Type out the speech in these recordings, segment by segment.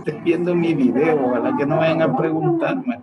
estés viendo mi video, ojalá que no vayan a preguntarme.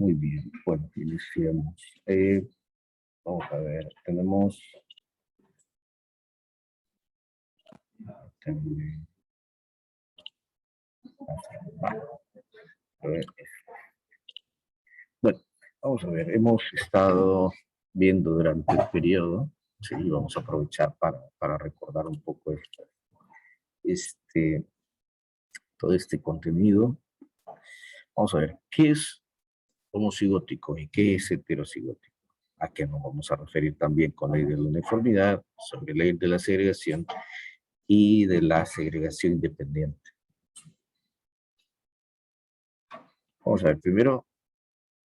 Muy bien, bueno, iniciamos. Vamos a ver, tenemos... Bueno, vamos a ver, hemos estado viendo durante el periodo, sí, vamos a aprovechar para recordar un poco todo este contenido. Vamos a ver, ¿qué es homocigótico y qué es heterocigótico? ¿A qué nos vamos a referir también con ley de la uniformidad, sobre ley de la segregación y de la segregación independiente? Vamos a ver, primero,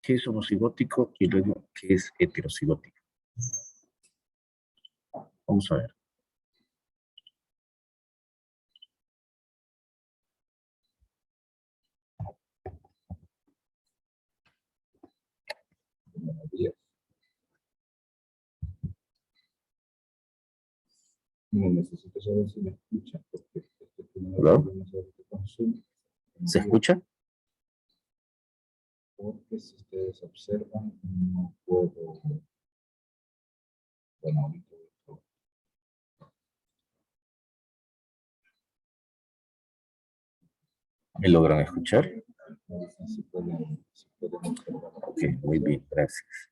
¿qué es homocigótico? Y luego, ¿qué es heterocigótico? Vamos a ver. Buenos días. No necesito saber si me escuchan, porque ¿Hola? ¿Se escucha? Porque si ustedes observan, no puedo. Bueno, ahorita. ¿Me logran escuchar? Si pueden observar. Ok, muy bien, gracias.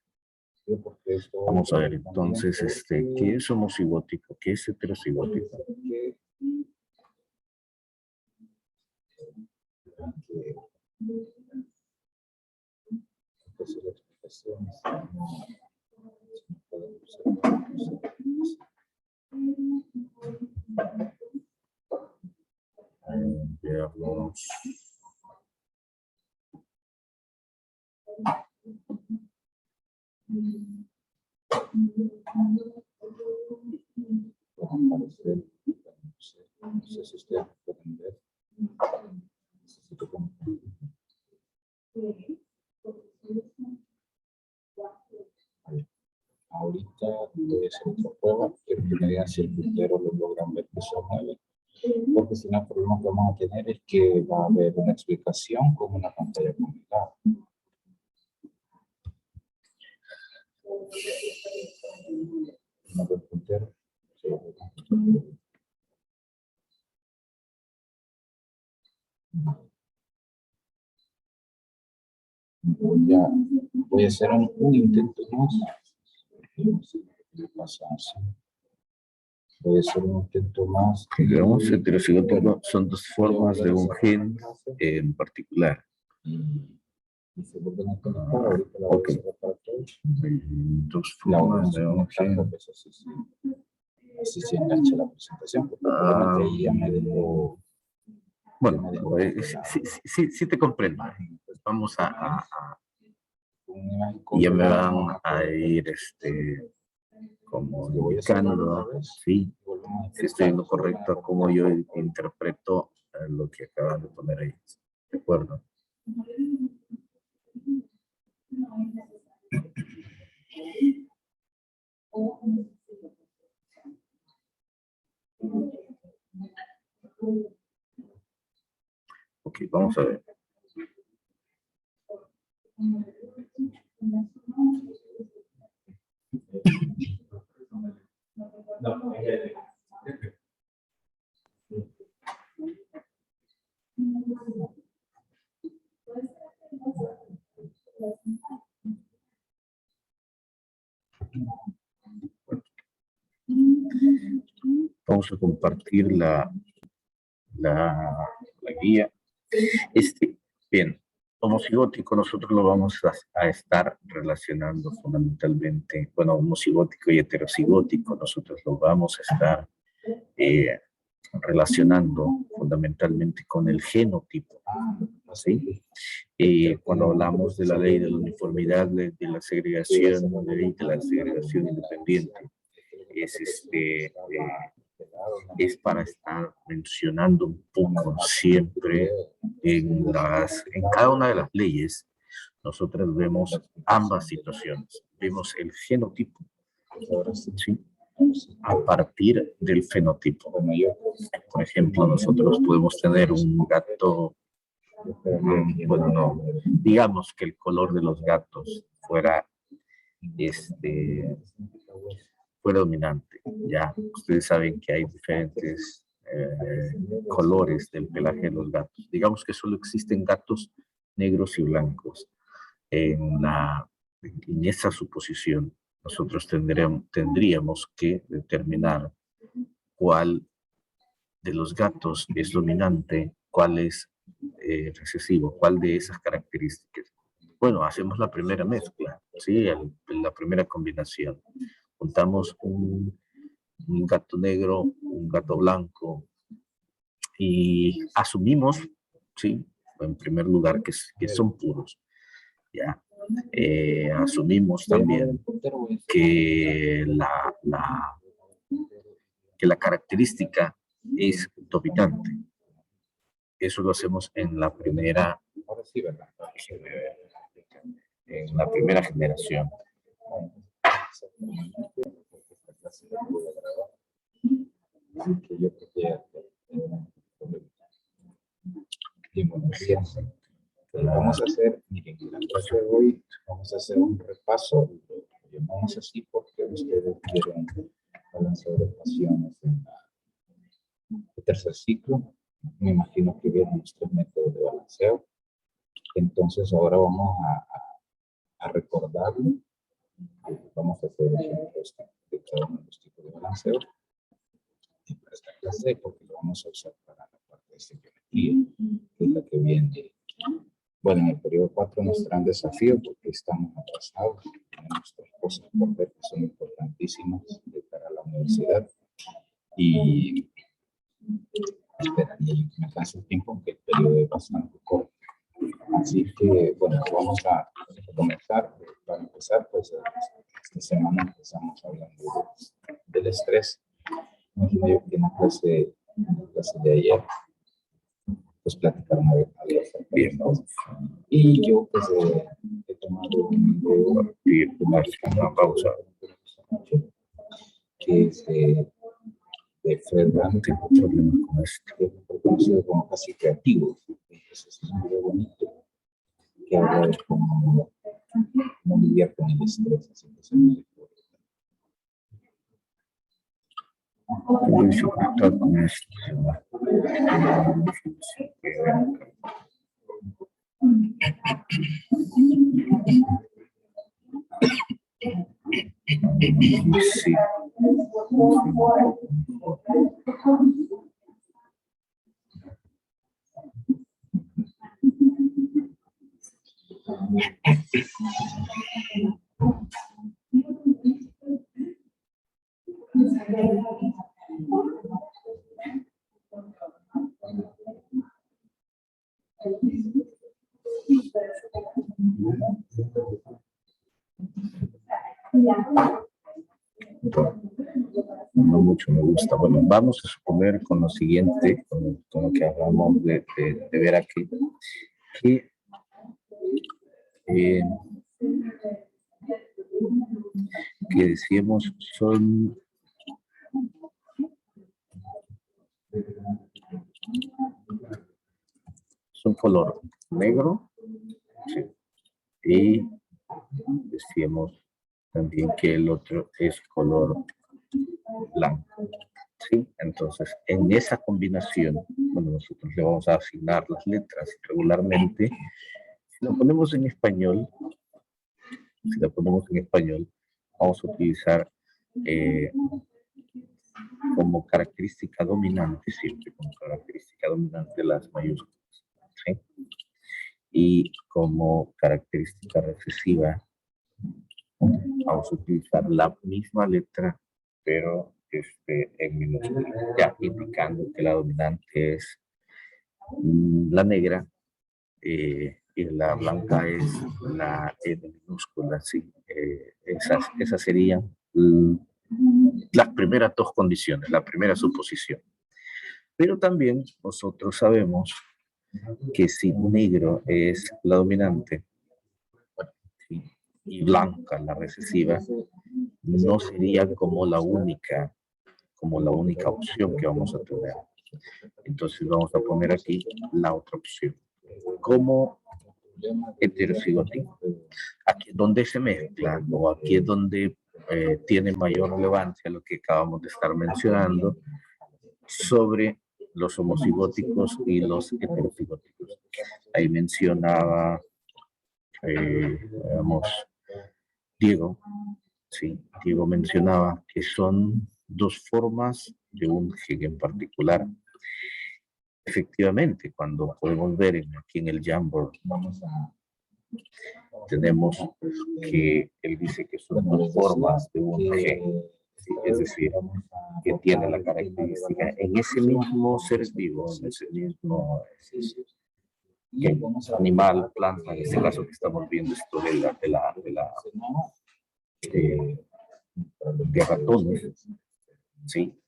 Vamos a ver, entonces, ¿qué es homocigótico? ¿Qué es heterocigótico? Veamos. No sé si ustedes pueden ver. Ahorita voy a hacer otra prueba. Quiero que me digan si el puntero lo logran ver que se mueve. Porque si no, el problema que vamos a tener es que va a haber una explicación con una pantalla comunicada. No veo el puntero. Voy a hacer un intento más. Voy a hacer un intento más. Digamos, heterocigótico son dos formas de un gen en particular. Y se vuelven a conectar. Ahorita la voy a cerrar para todos. Dos formas de un gen. Así se engancha la presentación. Porque probablemente ya me dejó. Bueno, sí te comprendo. Pues vamos y ya me van a ir comunicando, sí, si estoy en lo correcto, como yo interpreto lo que acaban de poner ahí. ¿De acuerdo? Ok, vamos a ver. Vamos a compartir la guía. Bien, homocigótico nosotros lo vamos a estar relacionando fundamentalmente, bueno, homocigótico y heterocigótico nosotros lo vamos a estar relacionando fundamentalmente con el genotipo, ¿sí? Cuando hablamos de la ley de la uniformidad, de la segregación, la ley de la segregación independiente, es para estar mencionando un poco siempre en cada una de las leyes. Nosotros vemos ambas situaciones. Vemos el genotipo, ¿sí?, a partir del fenotipo. Por ejemplo, nosotros podemos tener un gato Bueno, no. Digamos que el color de los gatos fuera fuera dominante. Ya ustedes saben que hay diferentes colores del pelaje de los gatos. Digamos que solo existen gatos negros y blancos. En esa suposición, nosotros tendríamos que determinar cuál de los gatos es dominante, cuál es recesivo, cuál de esas características. Bueno, hacemos la primera mezcla, ¿sí? La primera combinación. Juntamos un gato negro, un gato blanco y asumimos, ¿sí? En primer lugar, que son puros. ¿Ya? Asumimos también que la característica es dominante. Eso lo hacemos en la primera generación. Vamos a hacer, miren, en la clase de hoy vamos a hacer un repaso, lo llamamos así porque ustedes vieron balanceo de ecuaciones en el tercer ciclo. Me imagino que vieron los 3 métodos de balanceo. Entonces ahora vamos a recordarlo. Vamos a hacer ejemplos de cada uno de los tipos de balanceo. Y para esta clase, porque lo vamos a usar para la parte de geometría, que es la que viene. Bueno, en el periodo 4 nos será un desafío porque estamos atrasados. Tenemos 3 cosas por ver que son importantísimas de cara a la universidad. Y esperaría yo que me alcance el tiempo, aunque el periodo es bastante corto. Así que, bueno, vamos a comenzar. Para empezar, pues esta semana empezamos hablando del estrés. Imagino yo que en la clase de ayer pues platicaron algo bien, ¿no? Y yo pues he tomado una pausa que es de Fred Rand, conocido como casi creativo. Entonces es un video bonito que habla de cómo lidiar con el estrés, así que se me Sí. No mucho me gusta. Bueno, vamos a suponer con lo siguiente, con lo que hablamos de ver aquí, que decíamos son color negro, sí, y decíamos también que el otro es color blanco, ¿sí? Entonces, en esa combinación, bueno, nosotros le vamos a asignar las letras regularmente. Si lo ponemos en español, vamos a utilizar como característica dominante, siempre como característica dominante las mayúsculas, ¿sí? Y como característica recesiva, vamos a utilizar la misma letra, pero en minúscula, ya indicando que la dominante es la negra y la blanca es la N minúscula, sí. Esas serían las primeras 2 condiciones, la primera suposición. Pero también nosotros sabemos que si negro es la dominante, ¿sí?, y blanca la recesiva, no sería como la única opción que vamos a tener. Entonces vamos a poner aquí la otra opción. como heterocigótico. Aquí es donde se mezcla, o aquí es donde tiene mayor relevancia lo que acabamos de estar mencionando sobre los homocigóticos y los heterocigóticos. Ahí mencionaba, digamos, Diego, sí, Diego mencionaba que son dos formas de un gen en particular. Efectivamente, cuando podemos ver aquí en el Jamboard, tenemos que él dice que son dos formas de un gen, ¿sí? Es decir, que tiene la característica en ese mismo ser vivo, en ese mismo animal, planta, en este caso que estamos viendo esto de ratones, ¿sí?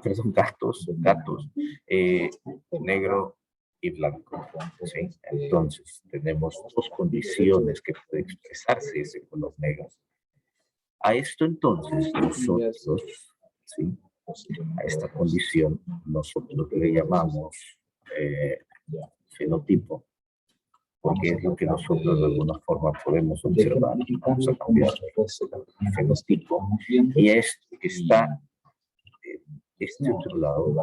Perdón, gatos, negro y blanco, ¿sí? Entonces, tenemos dos condiciones que puede expresarse ese color negro. A esto entonces nosotros, ¿sí? A esta condición nosotros le llamamos fenotipo, porque es lo que nosotros de alguna forma podemos observar. Vamos a cambiar el fenotipo y esto que está este otro lado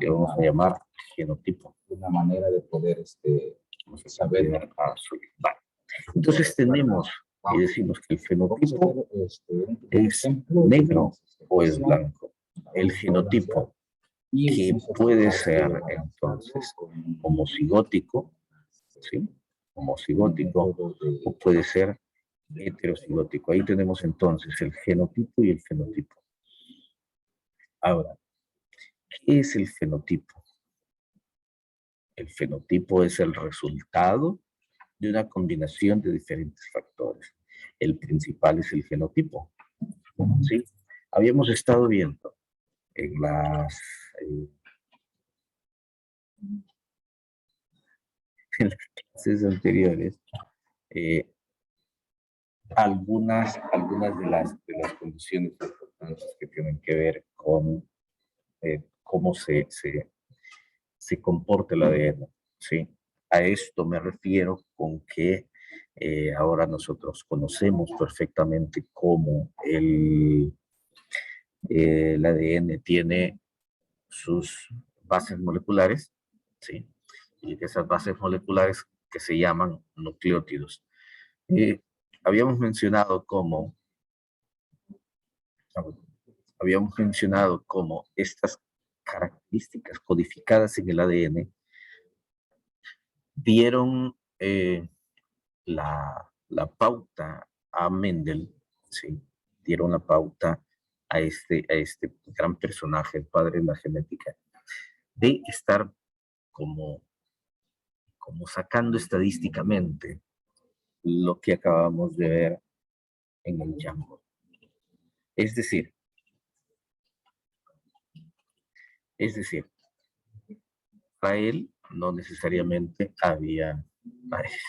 le vamos a llamar genotipo. Una manera de poder saber. Vale. Entonces tenemos y decimos que el fenotipo es negro o es blanco. El genotipo, que puede ser entonces homocigótico, ¿sí? Homocigótico, o puede ser heterocigótico. Ahí tenemos entonces el genotipo y el fenotipo. Ahora, ¿qué es el fenotipo? El fenotipo es el resultado de una combinación de diferentes factores. El principal es el genotipo, ¿sí? Habíamos estado viendo en las clases anteriores algunas de las condiciones importantes que tienen que ver con cómo se comporta el ADN, ¿sí? A esto me refiero con que ahora nosotros conocemos perfectamente cómo el ADN tiene sus bases moleculares, ¿sí? Y de esas bases moleculares que se llaman nucleótidos. Habíamos mencionado cómo estas características codificadas en el ADN dieron la pauta a Mendel, ¿sí? Dieron la pauta a este gran personaje, el padre de la genética, de estar como sacando estadísticamente lo que acabamos de ver en el Jamboard. Es decir, para él no necesariamente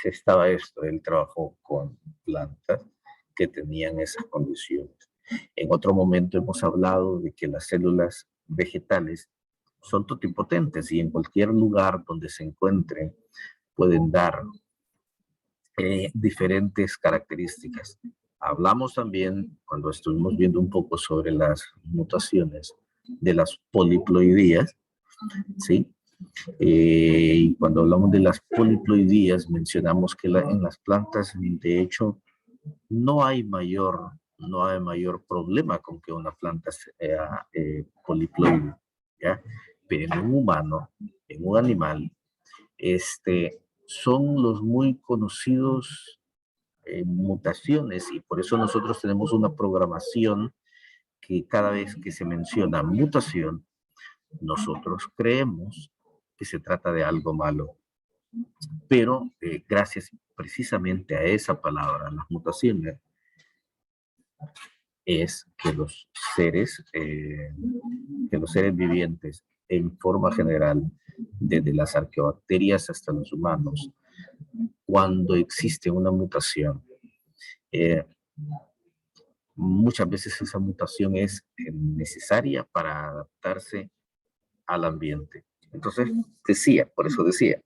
estaba esto, él trabajó con plantas que tenían esas condiciones. En otro momento hemos hablado de que las células vegetales son totipotentes y en cualquier lugar donde se encuentren pueden dar diferentes características. Hablamos también, cuando estuvimos viendo un poco sobre las mutaciones de las poliploidías, ¿sí? Y cuando hablamos de las poliploidías, mencionamos que en las plantas, de hecho, no hay mayor problema con que una planta sea poliploide, ¿ya? Pero en un humano, en un animal, son los muy conocidos mutaciones y por eso nosotros tenemos una programación que cada vez que se menciona mutación, nosotros creemos que se trata de algo malo. Pero gracias precisamente a esa palabra, las mutaciones, es que los seres vivientes en forma general, desde las arqueobacterias hasta los humanos, cuando existe una mutación, muchas veces esa mutación es necesaria para adaptarse al ambiente. Entonces, por eso decía,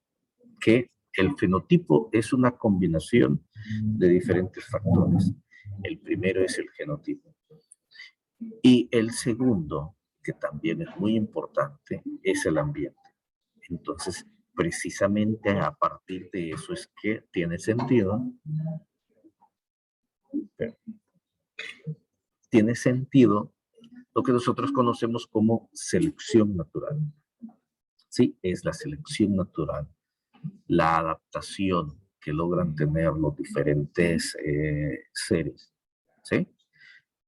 que El fenotipo es una combinación de diferentes factores. El primero es el genotipo. Y el segundo, que también es muy importante, es el ambiente. Entonces, precisamente a partir de eso es que tiene sentido lo que nosotros conocemos como selección natural. Sí, es la selección natural, la adaptación que logran tener los diferentes seres. ¿Sí?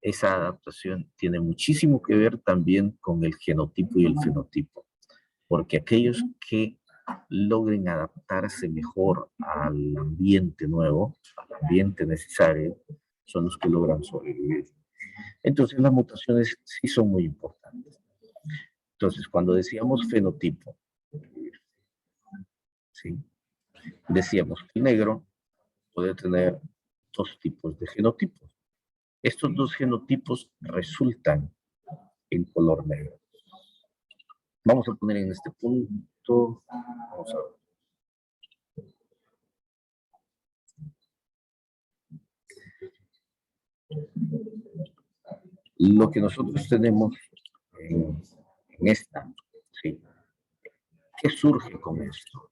Esa adaptación tiene muchísimo que ver también con el genotipo y el fenotipo, porque aquellos que logren adaptarse mejor al ambiente nuevo, al ambiente necesario, son los que logran sobrevivir. Entonces las mutaciones sí son muy importantes. Entonces, cuando decíamos fenotipo, ¿sí? Decíamos que el negro puede tener dos tipos de genotipos. Estos dos genotipos resultan en color negro. Vamos a poner en este punto, vamos a ver. Lo que nosotros tenemos en esta, ¿sí? ¿Qué surge con esto?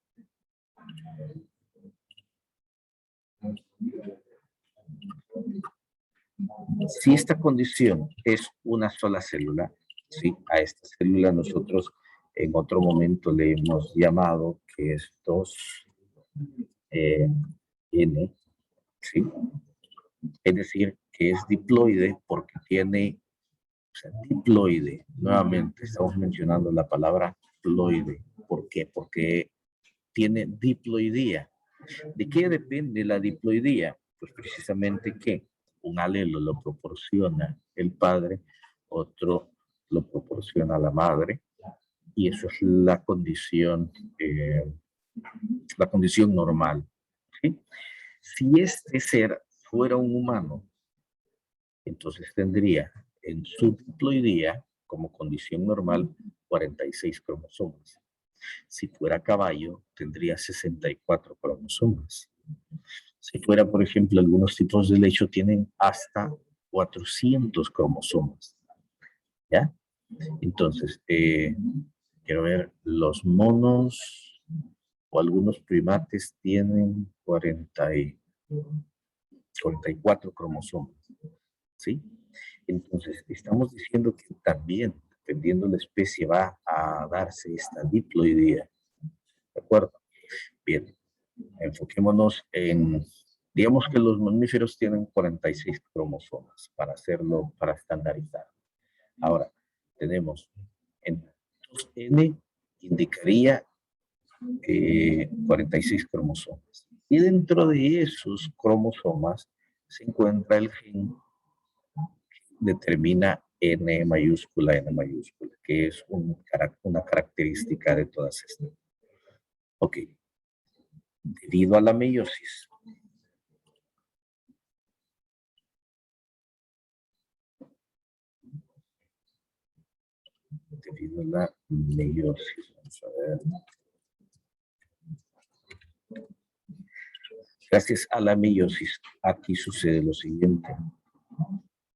Si esta condición es una sola célula, ¿sí? A esta célula nosotros en otro momento le hemos llamado que es 2N, ¿sí? Es decir, que es diploide porque tiene, o sea, diploide, nuevamente estamos mencionando la palabra ploide. ¿Por qué? Porque tiene diploidía. ¿De qué depende la diploidía? Pues precisamente que un alelo lo proporciona el padre, otro lo proporciona la madre, y eso es la condición normal. ¿Sí? Si este ser fuera un humano, entonces tendría en su diploidía, como condición normal, 46 cromosomas. Si fuera caballo, tendría 64 cromosomas. Si fuera, por ejemplo, algunos tipos de lecho tienen hasta 400 cromosomas. ¿Ya? Entonces, quiero ver, los monos o algunos primates tienen 44 cromosomas. ¿Sí? Entonces, estamos diciendo que también, dependiendo de la especie, va a darse esta diploidía. ¿De acuerdo? Bien, enfoquémonos en, digamos que los mamíferos tienen 46 cromosomas para hacerlo, para estandarizar. Ahora, tenemos en 2N indicaría 46 cromosomas. Y dentro de esos cromosomas se encuentra el gen que determina N mayúscula, que es una característica de todas estas. Ok. Debido a la meiosis, vamos a ver. Gracias a la meiosis, aquí sucede lo siguiente.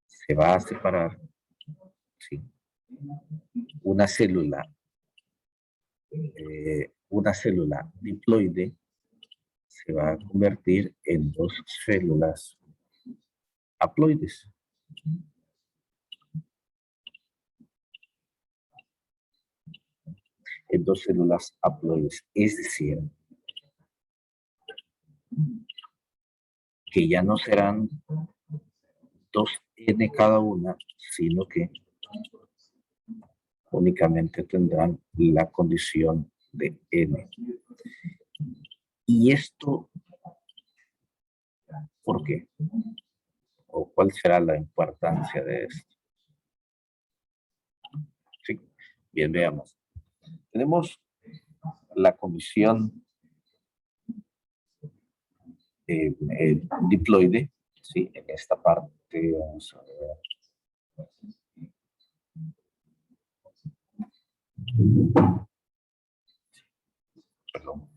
Se va a separar, ¿sí? Una célula diploide se va a convertir en dos células haploides. En dos células haploides, es decir, que ya no serán 2N cada una, sino que únicamente tendrán la condición de N. ¿Y esto por qué? ¿O cuál será la importancia de esto? Sí, bien, veamos. Tenemos la condición diploide, ¿sí? En esta parte, vamos a ver. Perdón.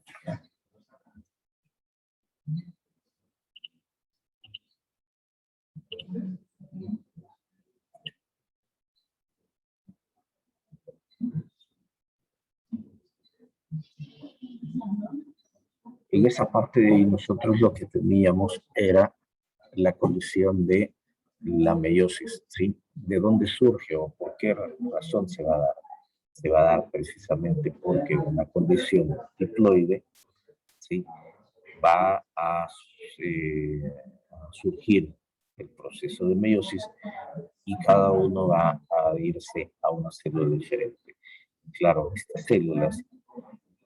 En esa parte de ahí nosotros lo que teníamos era la condición de la meiosis, ¿sí? ¿De dónde surge o por qué razón se va a dar? Se va a dar precisamente porque una condición diploide, ¿sí? Va a surgir el proceso de meiosis y cada uno va a irse a una célula diferente. Claro, estas células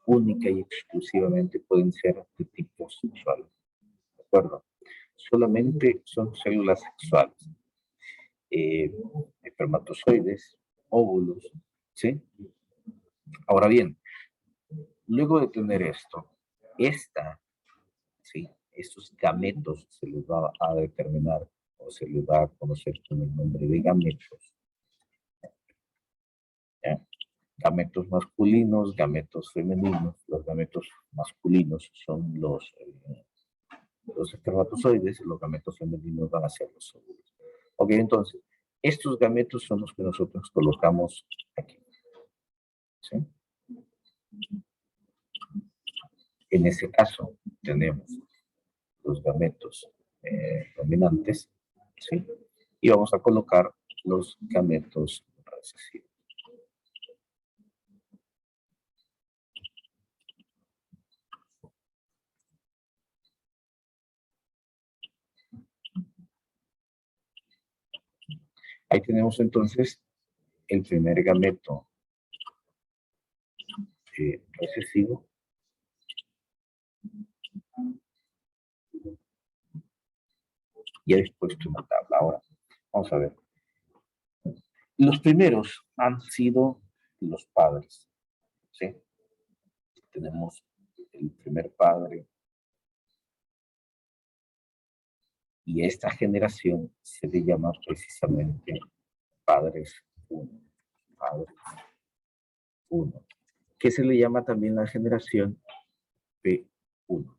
única y exclusivamente pueden ser de tipo sexual, ¿de acuerdo? Solamente son células sexuales, espermatozoides, óvulos, ¿sí? Ahora bien, luego de tener esto, ¿sí? Estos gametos se les va a determinar o se les va a conocer con el nombre de gametos, ¿ya? Gametos masculinos, gametos femeninos. Los gametos masculinos son los espermatozoides y los gametos femeninos van a ser los óvulos. Ok, entonces, estos gametos son los que nosotros colocamos aquí, ¿sí? En ese caso, tenemos los gametos dominantes, ¿sí? Y vamos a colocar los gametos recesivos. Ahí tenemos entonces el primer gameto recesivo. Ya he dispuesto una tabla. Ahora, vamos a ver. Los primeros han sido los padres, ¿sí? Tenemos el primer padre y esta generación se le llama precisamente padres 1. Padres 1. Que se le llama también la generación P1.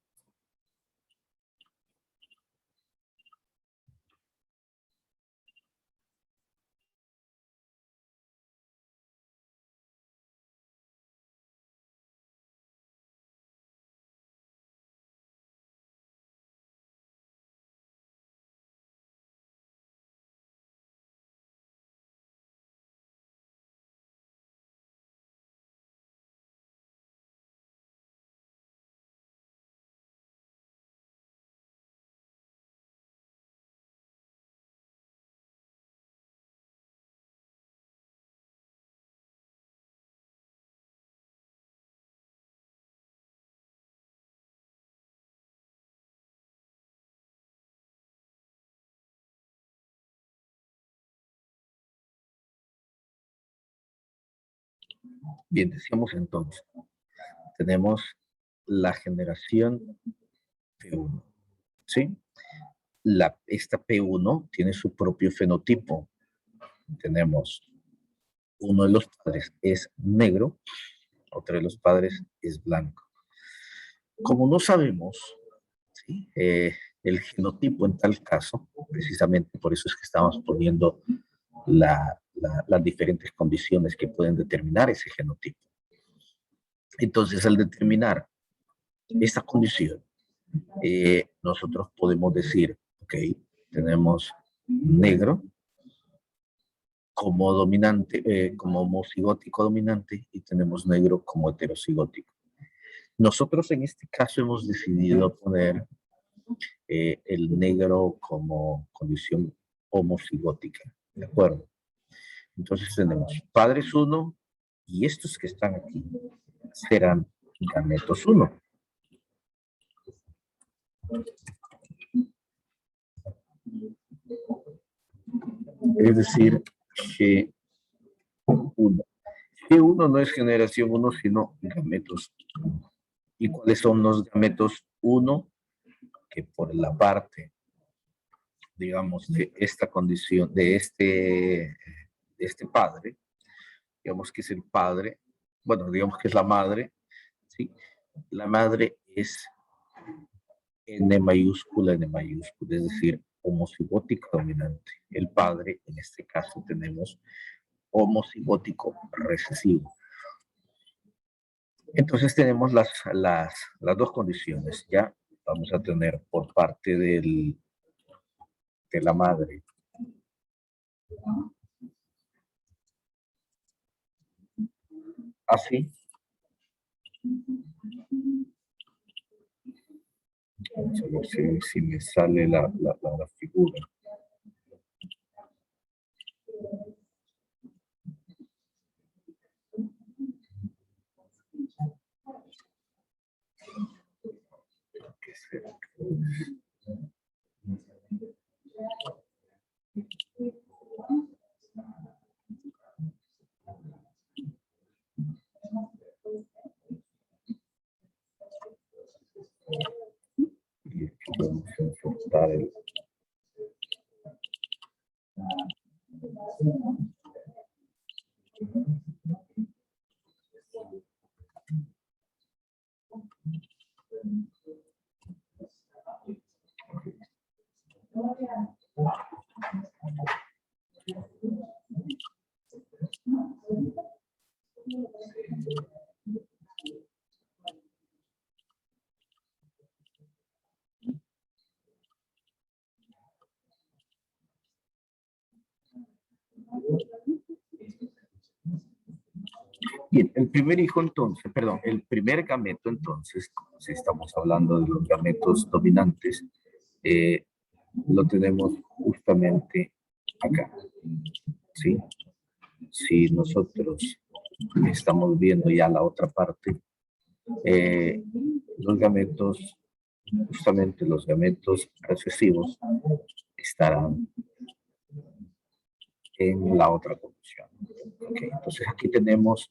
Bien, decíamos entonces, tenemos la generación P1, ¿sí? Esta P1 tiene su propio fenotipo. Tenemos uno de los padres es negro, otro de los padres es blanco. Como no sabemos, ¿sí? El genotipo en tal caso, precisamente por eso es que estamos poniendo las diferentes condiciones que pueden determinar ese genotipo. Entonces, al determinar esta condición, nosotros podemos decir, ok, tenemos negro como dominante, como homocigótico dominante y tenemos negro como heterocigótico. Nosotros en este caso hemos decidido poner el negro como condición homocigótica, ¿de acuerdo? Entonces tenemos padres 1 y estos que están aquí serán gametos 1. Es decir, G1. G1 no es generación 1, sino gametos 1. ¿Y cuáles son los gametos 1? Que por la parte, digamos, de esta condición, de este padre, digamos que es el padre, bueno, digamos que es la madre, ¿sí? La madre es N mayúscula, N mayúscula, es decir, homocigótico dominante. El padre, en este caso, tenemos homocigótico recesivo. Entonces tenemos las dos condiciones. Ya vamos a tener por parte de la madre así. Vamos a ver si me sale la figura. Y aquí vamos a insertar el... Bien, el primer hijo entonces, perdón, el primer gameto entonces, si estamos hablando de los gametos dominantes, lo tenemos justamente acá, ¿sí? Si nosotros estamos viendo ya la otra parte, los gametos, justamente los gametos recesivos, estarán en la otra condición. Okay, entonces aquí tenemos,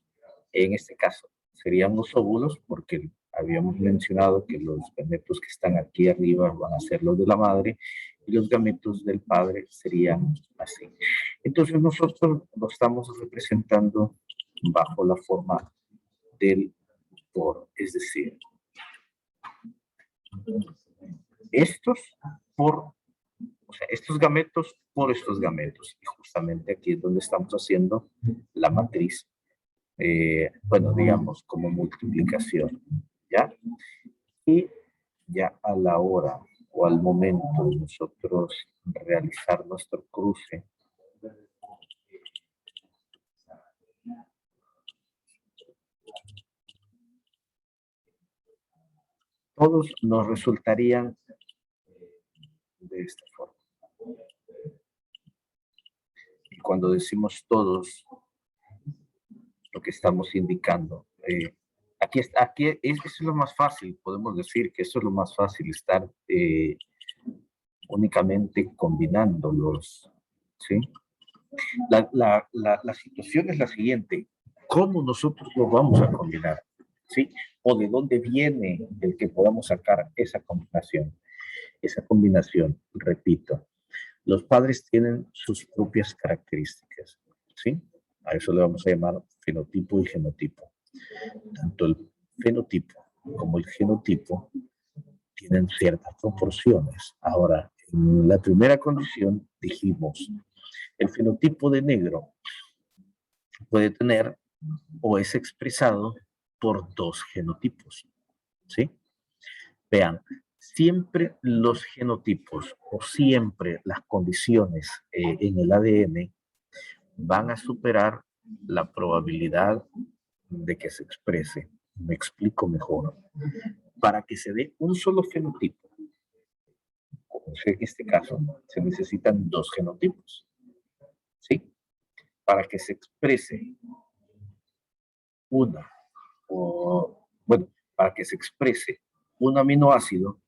en este caso, serían los óvulos, porque habíamos mencionado que los gametos que están aquí arriba van a ser los de la madre, y los gametos del padre serían así. Entonces nosotros lo estamos representando bajo la forma del por, es decir, estos por, o sea, estos gametos por estos gametos. Y justamente aquí es donde estamos haciendo la matriz, bueno, digamos, como multiplicación, ¿ya? Y ya a la hora o al momento de nosotros realizar nuestro cruce, todos nos resultarían de esta forma. Y cuando decimos todos, lo que estamos indicando, aquí eso es lo más fácil, podemos decir que eso es lo más fácil, estar únicamente combinándolos, ¿sí? La situación es la siguiente, ¿cómo nosotros lo vamos a combinar? ¿Sí? ¿O de dónde viene el que podamos sacar esa combinación? Esa combinación, repito, los padres tienen sus propias características, ¿sí? A eso le vamos a llamar fenotipo y genotipo. Tanto el fenotipo como el genotipo tienen ciertas proporciones. Ahora, en la primera condición dijimos, el fenotipo de negro puede tener o es expresado por dos genotipos, ¿sí? Vean, siempre los genotipos o siempre las condiciones en el ADN van a superar la probabilidad de que se exprese. Me explico mejor. Para que se dé un solo fenotipo, como en este caso, se necesitan dos genotipos, ¿sí? Para que se exprese para que se exprese un aminoácido,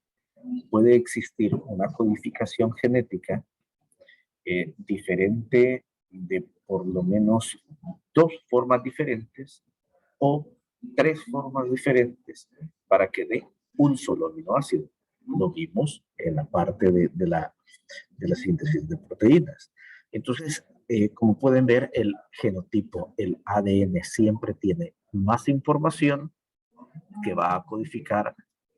puede existir una codificación genética diferente de por lo menos dos formas diferentes o tres formas diferentes para que dé un solo aminoácido. Lo vimos en la parte de la síntesis de proteínas. Entonces, como pueden ver, el genotipo, el ADN, siempre tiene más información que va a codificar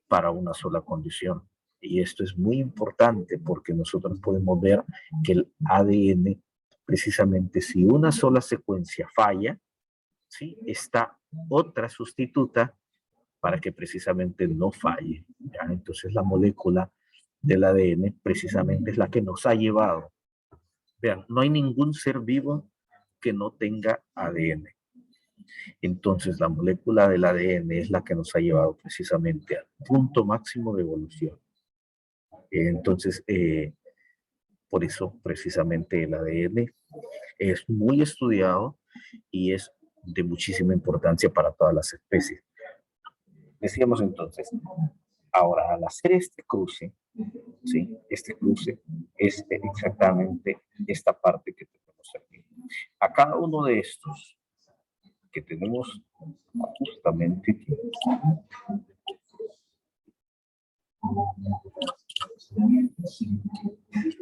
para una sola condición. Y esto es muy importante porque nosotros podemos ver que el ADN, precisamente si una sola secuencia falla, ¿sí? Está otra sustituta para que precisamente no falle. ¿Ya? Entonces la molécula del ADN precisamente es la que nos ha llevado. Vean, no hay ningún ser vivo que no tenga ADN. Entonces la molécula del ADN es la que nos ha llevado precisamente al punto máximo de evolución. Entonces, por eso precisamente el ADN es muy estudiado y es de muchísima importancia para todas las especies. Decíamos entonces, ahora al hacer este cruce, ¿sí? Este cruce es exactamente esta parte que tenemos aquí. A cada uno de estos que tenemos justamente aquí,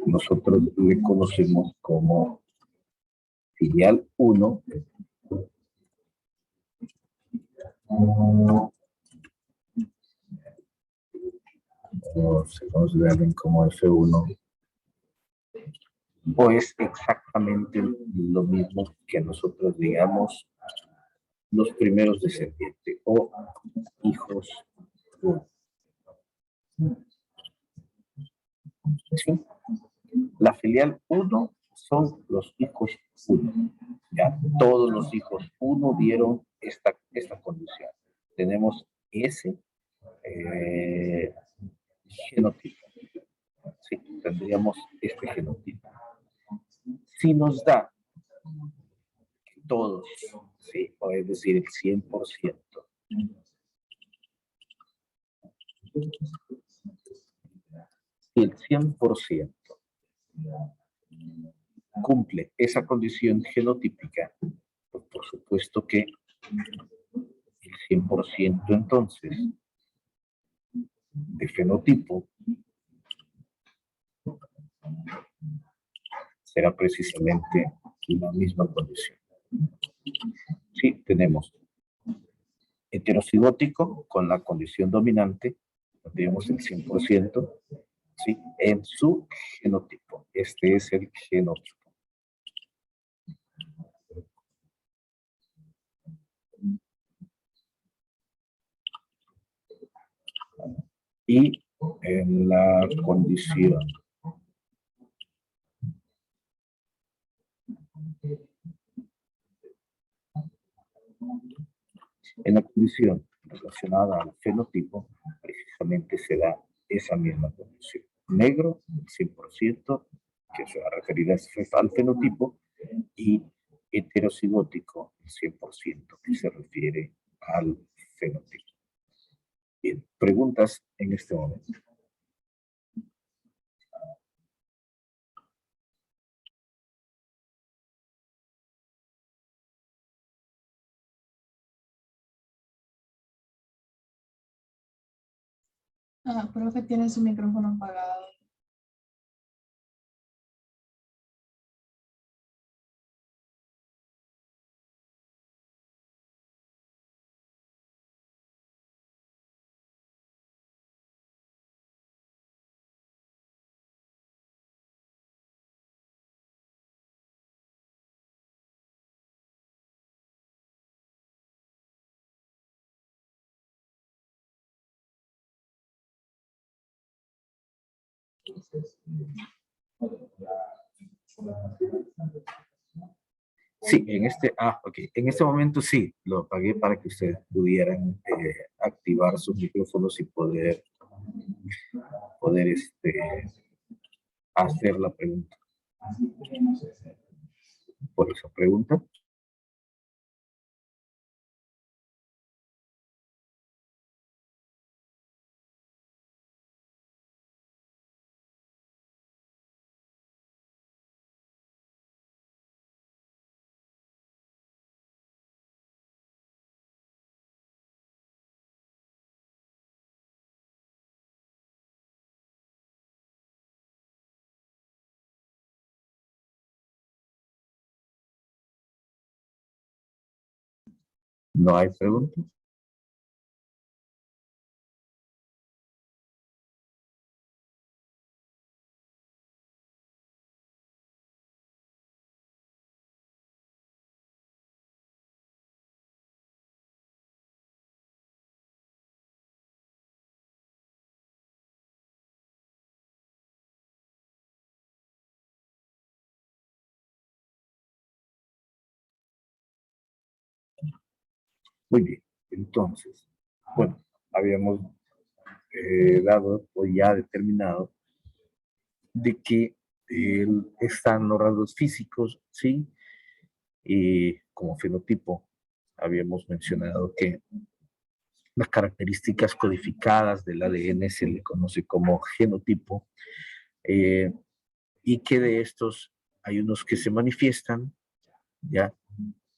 nosotros le conocemos como filial 1. O se consideran como F1, o es exactamente lo mismo que nosotros digamos los primeros descendientes o hijos 1. ¿Sí? La filial 1 son los hijos 1. ¿Ya? Todos los hijos 1 dieron esta condición. Tenemos ese genotipo. Sí, tendríamos este genotipo. Si nos da todos, sí, o es decir, el 100%. Si el 100% cumple esa condición genotípica, pues por supuesto que el 100% entonces de fenotipo será precisamente la misma condición. Sí, tenemos heterocigótico con la condición dominante, tenemos el 100%, ¿sí? En su genotipo. Este es el genotipo. Y en la condición relacionada al fenotipo, precisamente se da esa misma condición. Negro, el 100%, que se va a referir al fenotipo, y heterocigótico, el 100%, que se refiere al fenotipo. Bien, preguntas en este momento. Profe, tiene su micrófono apagado. Sí, en este momento sí, lo apagué para que ustedes pudieran activar sus micrófonos y poder hacer la pregunta. Por esa pregunta. ¿No hay pregunta? Muy bien. Entonces, bueno, habíamos dado o ya determinado de que están los rasgos físicos, ¿sí? Y como fenotipo, habíamos mencionado que las características codificadas del ADN se le conoce como genotipo, y que de estos hay unos que se manifiestan, ya,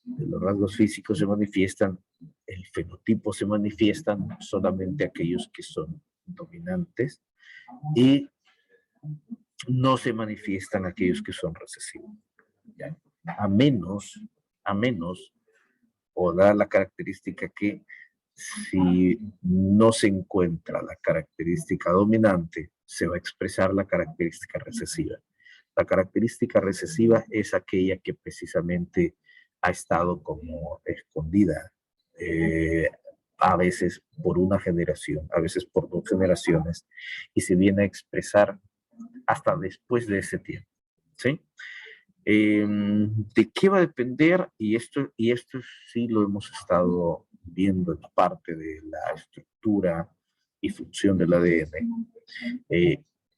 de los rasgos físicos se manifiestan, el fenotipo se manifiestan solamente aquellos que son dominantes y no se manifiestan aquellos que son recesivos. ¿Ya? A menos, o da la característica que si no se encuentra la característica dominante, se va a expresar la característica recesiva. La característica recesiva es aquella que precisamente ha estado como escondida, a veces por una generación, a veces por 2 generaciones, y se viene a expresar hasta después de ese tiempo, ¿sí? ¿De qué va a depender? Y esto sí lo hemos estado viendo en parte de la estructura y función del ADN.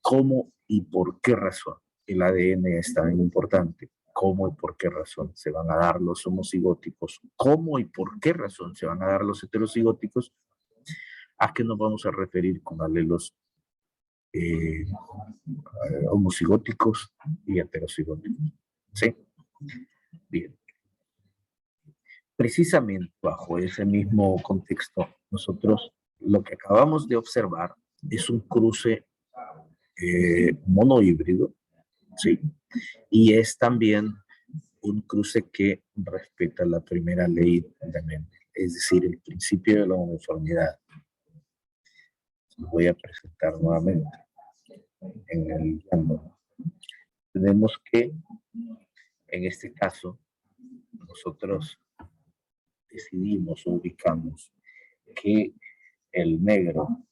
¿Cómo y por qué razón el ADN es tan importante? ¿Cómo y por qué razón se van a dar los homocigóticos? ¿Cómo y por qué razón se van a dar los heterocigóticos? ¿A qué nos vamos a referir con alelos homocigóticos y heterocigóticos? ¿Sí? Bien. Precisamente bajo ese mismo contexto, nosotros lo que acabamos de observar es un cruce monohíbrido, ¿sí? Y es también un cruce que respeta la primera ley de Mendel, es decir, el principio de la uniformidad. Lo voy a presentar nuevamente en el diagrama. Tenemos que, en este caso, nosotros decidimos o ubicamos que el negro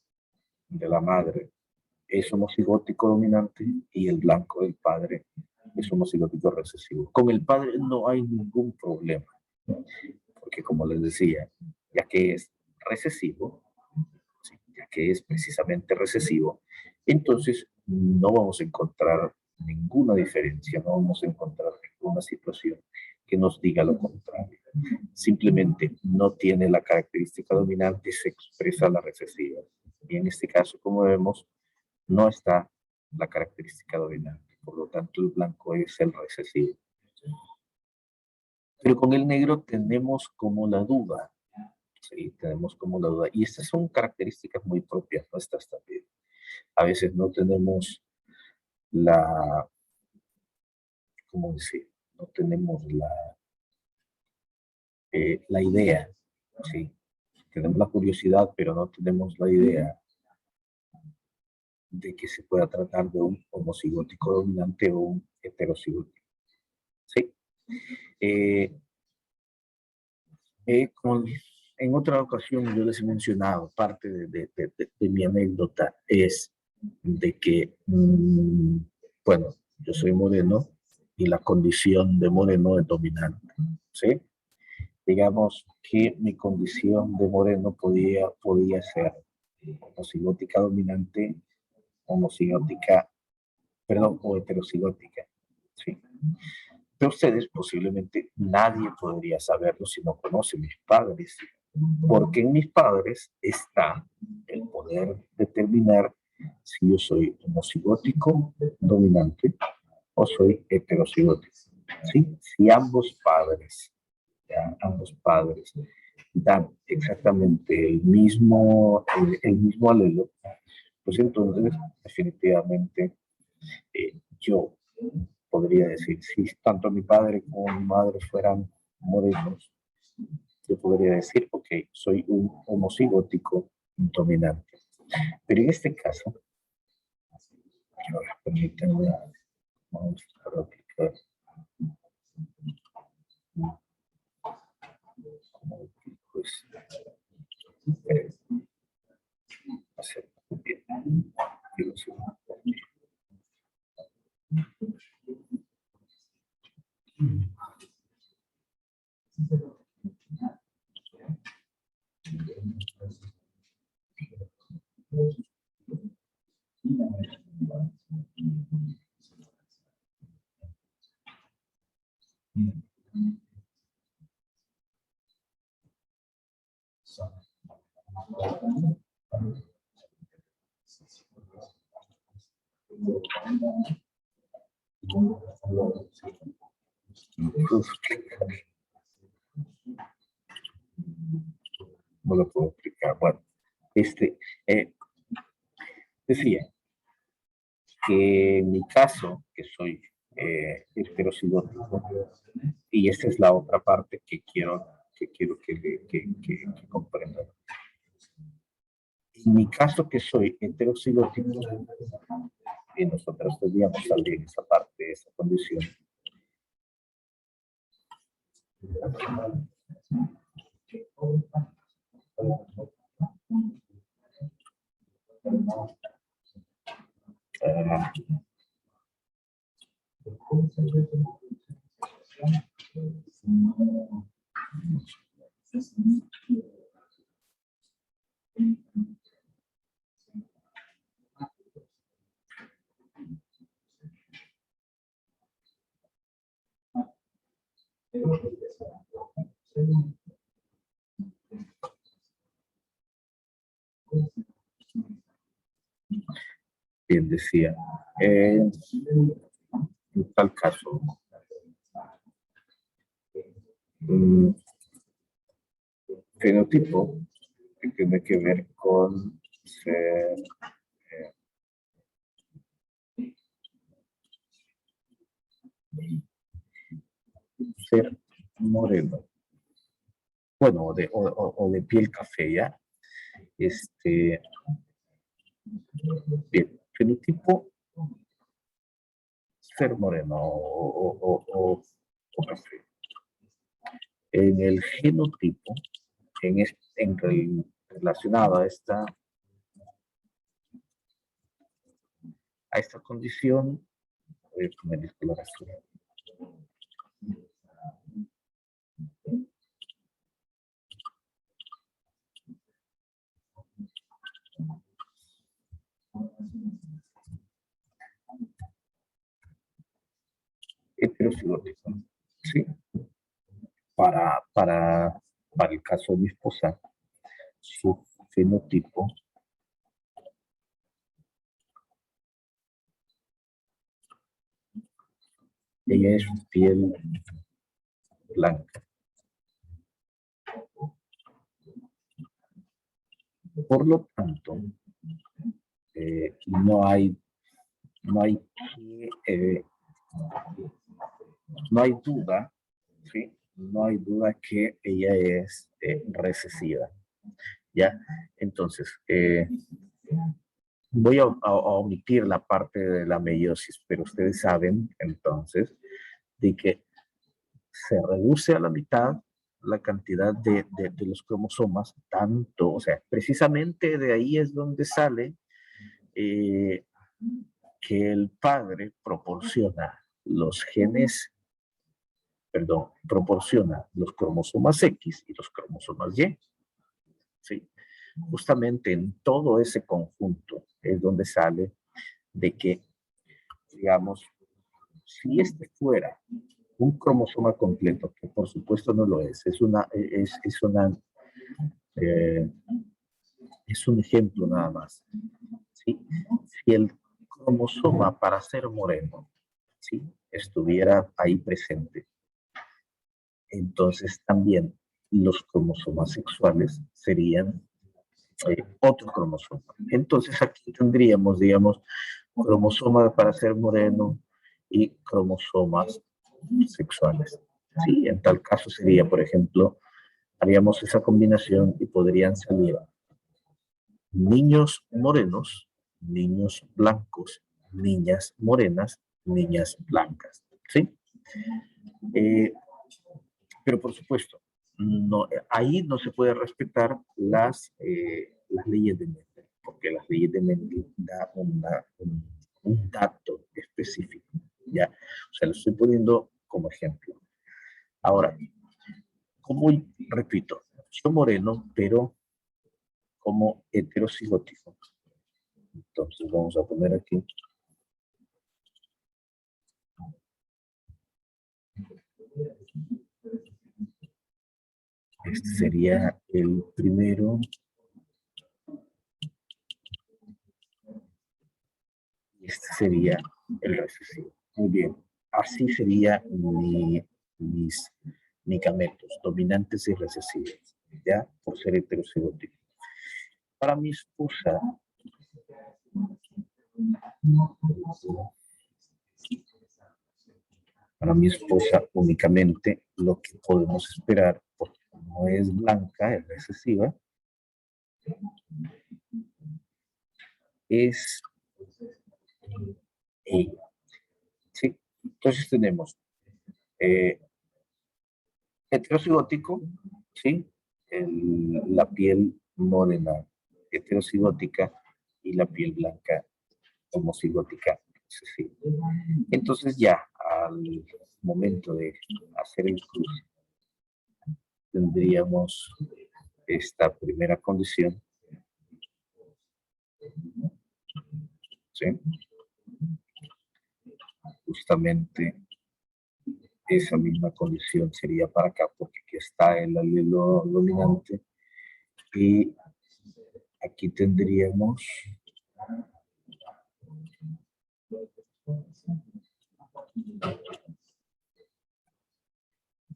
de la madre es homocigótico dominante y el blanco del padre es homocigótico recesivo. Con el padre no hay ningún problema, porque como les decía, ya que es recesivo, ¿sí? Ya que es precisamente recesivo, entonces no vamos a encontrar ninguna diferencia, no vamos a encontrar ninguna situación que nos diga lo contrario. Simplemente no tiene la característica dominante, se expresa la recesiva. Y en este caso, como vemos, no está la característica dominante. Por lo tanto, el blanco es el recesivo. Pero con el negro tenemos como la duda. Sí, tenemos como la duda. Y estas son características muy propias nuestras también. A veces no tenemos la, ¿cómo decir? No tenemos la idea, ¿sí? Tenemos la curiosidad, pero no tenemos la idea de que se pueda tratar de un homocigótico dominante o un heterocigótico, ¿sí? En otra ocasión yo les he mencionado, parte de mi anécdota es de que, bueno, yo soy moreno y la condición de moreno es dominante, ¿sí? Digamos que mi condición de moreno podía ser homocigótica dominante, homocigótica, perdón, o heterocigótica, ¿sí? De ustedes posiblemente nadie podría saberlo si no conoce a mis padres, porque en mis padres está el poder determinar si yo soy homocigótico dominante o soy heterocigótico. ¿Sí? Si ambos padres, ya, ambos padres dan exactamente el mismo alelo, pues entonces definitivamente yo podría decir, si tanto mi padre como mi madre fueran morenos, yo podría decir, ok, soy un homocigótico dominante. Pero en este caso, permítanme, vamos a aplicar, pues, hacer bien. No lo puedo explicar. Bueno, decía que en mi caso, que soy heterocigótico, y esta es la otra parte que quiero que comprendan. En mi caso, que soy heterocigótico, y nosotros debíamos salir esa parte, esa condición. Bien, decía, en tal caso, fenotipo que tiene que ver con ser moreno, bueno, o de piel café, ¿ya? Bien, fenotipo, ser moreno o café. En el genotipo, relacionado a esta condición, voy a poner el color azul. Heterocigótico, ¿sí? Para el caso de mi esposa, su fenotipo ella es piel blanca. Por lo tanto, no hay duda, ¿sí? No hay duda que ella es recesiva, ¿ya? Entonces, voy a omitir la parte de la meiosis, pero ustedes saben, entonces, de que se reduce a la mitad la cantidad de los cromosomas, tanto, o sea, precisamente de ahí es donde sale que el padre proporciona los genes, perdón, proporciona los cromosomas X y los cromosomas Y. ¿Sí? Justamente en todo ese conjunto es donde sale de que, digamos, si este fuera un cromosoma completo, que por supuesto no lo es un ejemplo nada más. ¿Sí? Si el cromosoma para ser moreno, ¿sí?, estuviera ahí presente, entonces también los cromosomas sexuales serían otro cromosoma. Entonces aquí tendríamos, digamos, cromosoma para ser moreno y cromosomas sexuales. Sí, en tal caso sería, por ejemplo, haríamos esa combinación y podrían salir niños morenos, niños blancos, niñas morenas, niñas blancas. ¿Sí? Pero por supuesto, no, ahí no se puede respetar las leyes de Mendel, porque las leyes de Mendel dan un dato específico, ¿ya? O sea, lo estoy poniendo como ejemplo. Ahora, como repito, soy moreno, pero como heterocigótico, Entonces vamos a poner aquí. Este sería el primero. Este sería el recesivo. Muy bien. Así sería mis gametos, dominantes y recesivos, ¿ya? Por ser heterocigótico. Para mi esposa, únicamente lo que podemos esperar, porque no es blanca, es recesiva, es ella. ¿Sí? Entonces tenemos heterocigótico, ¿sí? La piel morena heterocigótica y la piel blanca homocigótica recesiva. Entonces ya al momento de hacer el cruce tendríamos esta primera condición, ¿sí? Justamente esa misma condición sería para acá, porque aquí está el alelo dominante y aquí tendríamos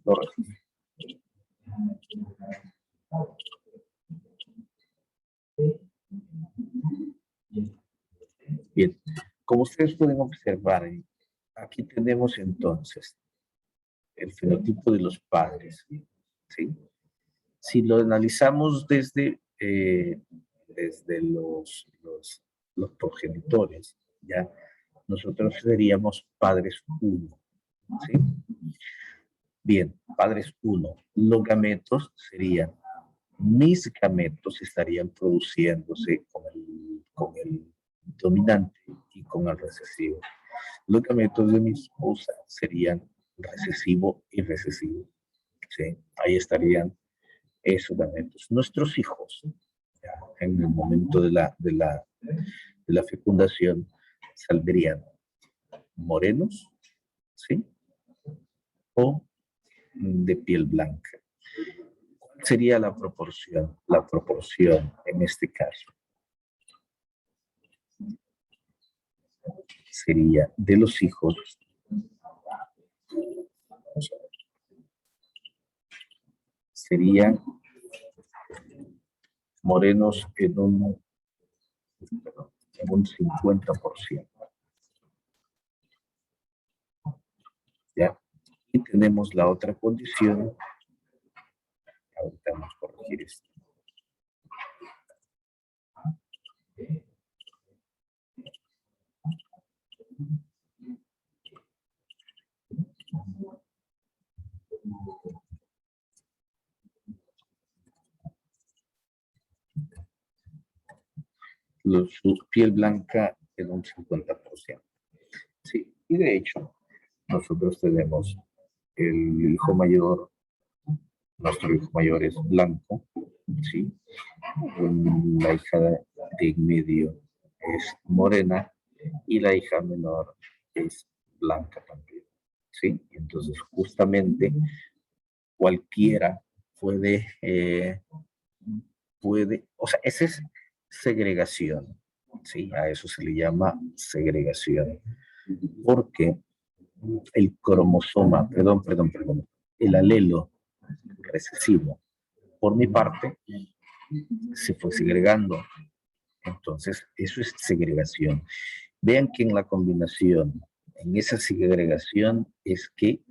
los recesivos. Bien, como ustedes pueden observar, aquí tenemos entonces el fenotipo de los padres, ¿sí? Si lo analizamos desde los progenitores, ¿ya? Nosotros seríamos padres 1, ¿sí? Bien, padres 1. Los gametos serían, mis gametos estarían produciéndose con el dominante y con el recesivo. Los gametos de mi esposa serían recesivo y recesivo, ¿sí? Ahí estarían esos gametos. Nuestros hijos, ya, en el momento de la fecundación, saldrían morenos, ¿sí? O de piel blanca. ¿Cuál sería la proporción? La proporción en este caso sería de los hijos, serían morenos en un 50%. ¿Ya? Y tenemos la otra condición. Ahorita vamos a corregir esto. Su piel blanca en un 50%. Sí, y de hecho, nosotros tenemos el hijo mayor, nuestro hijo mayor es blanco, ¿sí? La hija de en medio es morena y la hija menor es blanca también, ¿sí? Entonces, justamente cualquiera puede, o sea, esa es segregación, ¿sí? A eso se le llama segregación, porque el cromosoma, perdón, el alelo recesivo, por mi parte, se fue segregando. Entonces, eso es segregación. Vean que en la combinación, en esa segregación, es que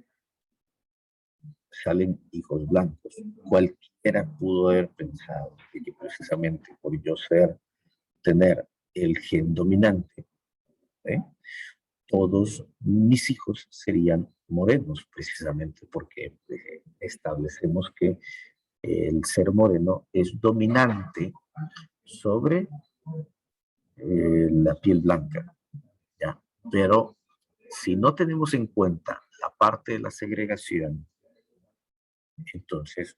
salen hijos blancos. Cualquiera pudo haber pensado que precisamente por yo tener el gen dominante, ¿eh? Todos mis hijos serían morenos, precisamente porque establecemos que el ser moreno es dominante sobre la piel blanca, ¿ya? Pero si no tenemos en cuenta la parte de la segregación, entonces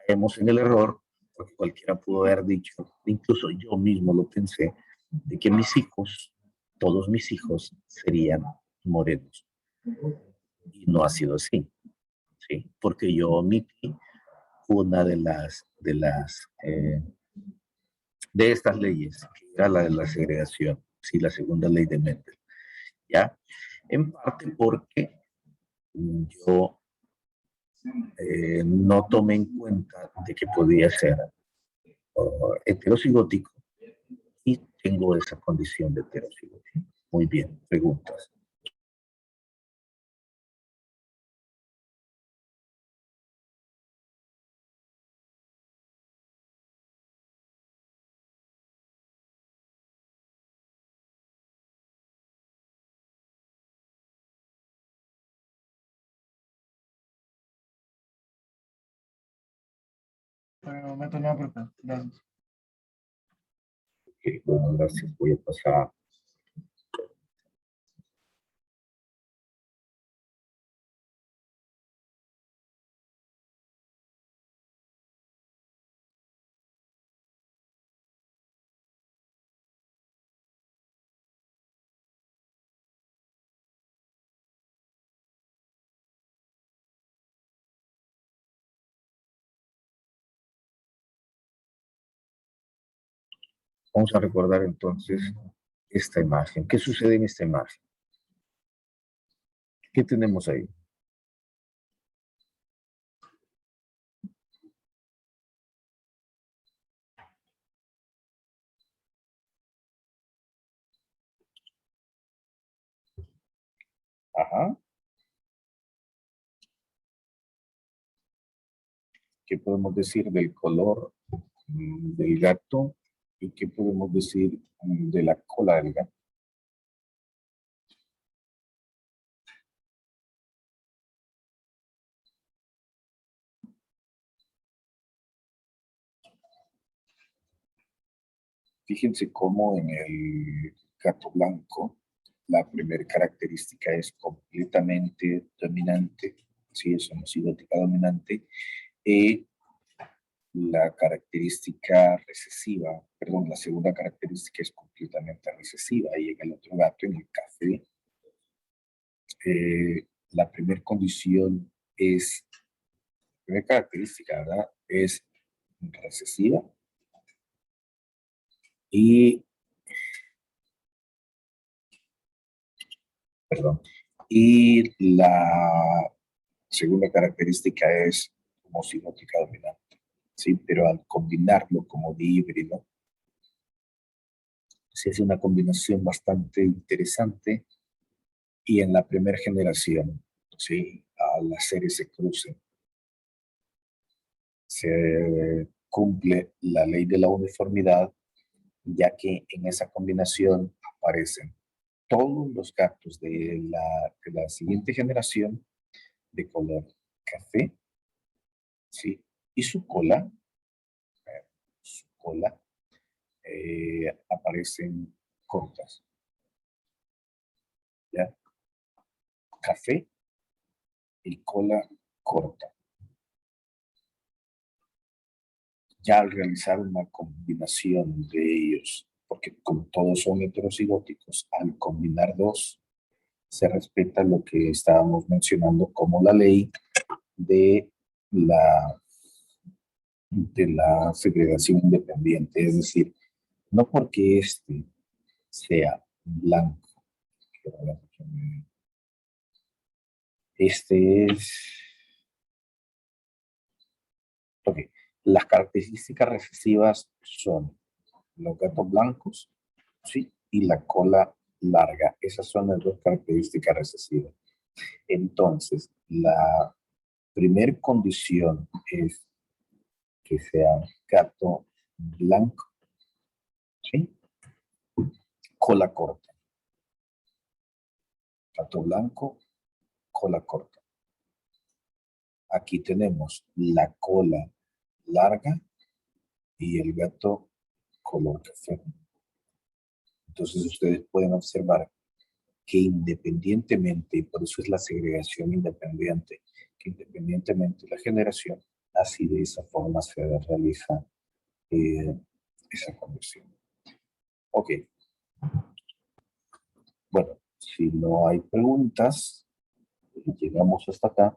caemos en el error porque cualquiera pudo haber dicho, incluso yo mismo lo pensé, de que mis hijos, todos mis hijos, serían morenos. Y no ha sido así, ¿sí? Porque yo omití una de estas leyes, que era la de la segregación, sí, la segunda ley de Mendel, ¿ya? En parte porque yo no tomé en cuenta de que podía ser heterocigótico y tengo esa condición de heterocigótico. Muy bien, preguntas. Por el momento no, profe. Gracias. Okay, bueno, gracias. Voy a pasar. Vamos a recordar entonces esta imagen. ¿Qué sucede en esta imagen? ¿Qué tenemos ahí? Ajá. ¿Qué podemos decir del color del gato? ¿Y qué podemos decir de la cola del gato? Fíjense cómo en el gato blanco la primera característica es completamente dominante, sí, es homocigótica dominante, y la característica recesiva, perdón, la segunda característica es completamente recesiva, y en el otro gato, en el café, la primera condición es, la primera característica, ¿verdad? Es recesiva y, perdón, y la segunda característica es homocigótica dominante, ¿sí? Pero al combinarlo como dihíbrido, se hace una combinación bastante interesante y en la primera generación, ¿sí? Al hacer ese cruce, se cumple la ley de la uniformidad, ya que en esa combinación aparecen todos los gatos de la siguiente generación de color café, ¿sí? Y su cola aparecen cortas, ¿ya? Café y cola corta. Ya al realizar una combinación de ellos, porque como todos son heterocigóticos, al combinar dos, se respeta lo que estábamos mencionando como la ley de la, de la segregación independiente, es decir, no porque este sea blanco, este es, ok, las características recesivas son los gatos blancos, ¿sí? Y la cola larga. Esas son las dos características recesivas. Entonces, la primera condición es que sea gato blanco, ¿sí? Cola corta. Gato blanco, cola corta. Aquí tenemos la cola larga y el gato color café. Entonces ustedes pueden observar que independientemente, y por eso es la segregación independiente, que independientemente de la generación, así de esa forma se realiza esa conversión. Ok. Bueno, si no hay preguntas, llegamos hasta acá.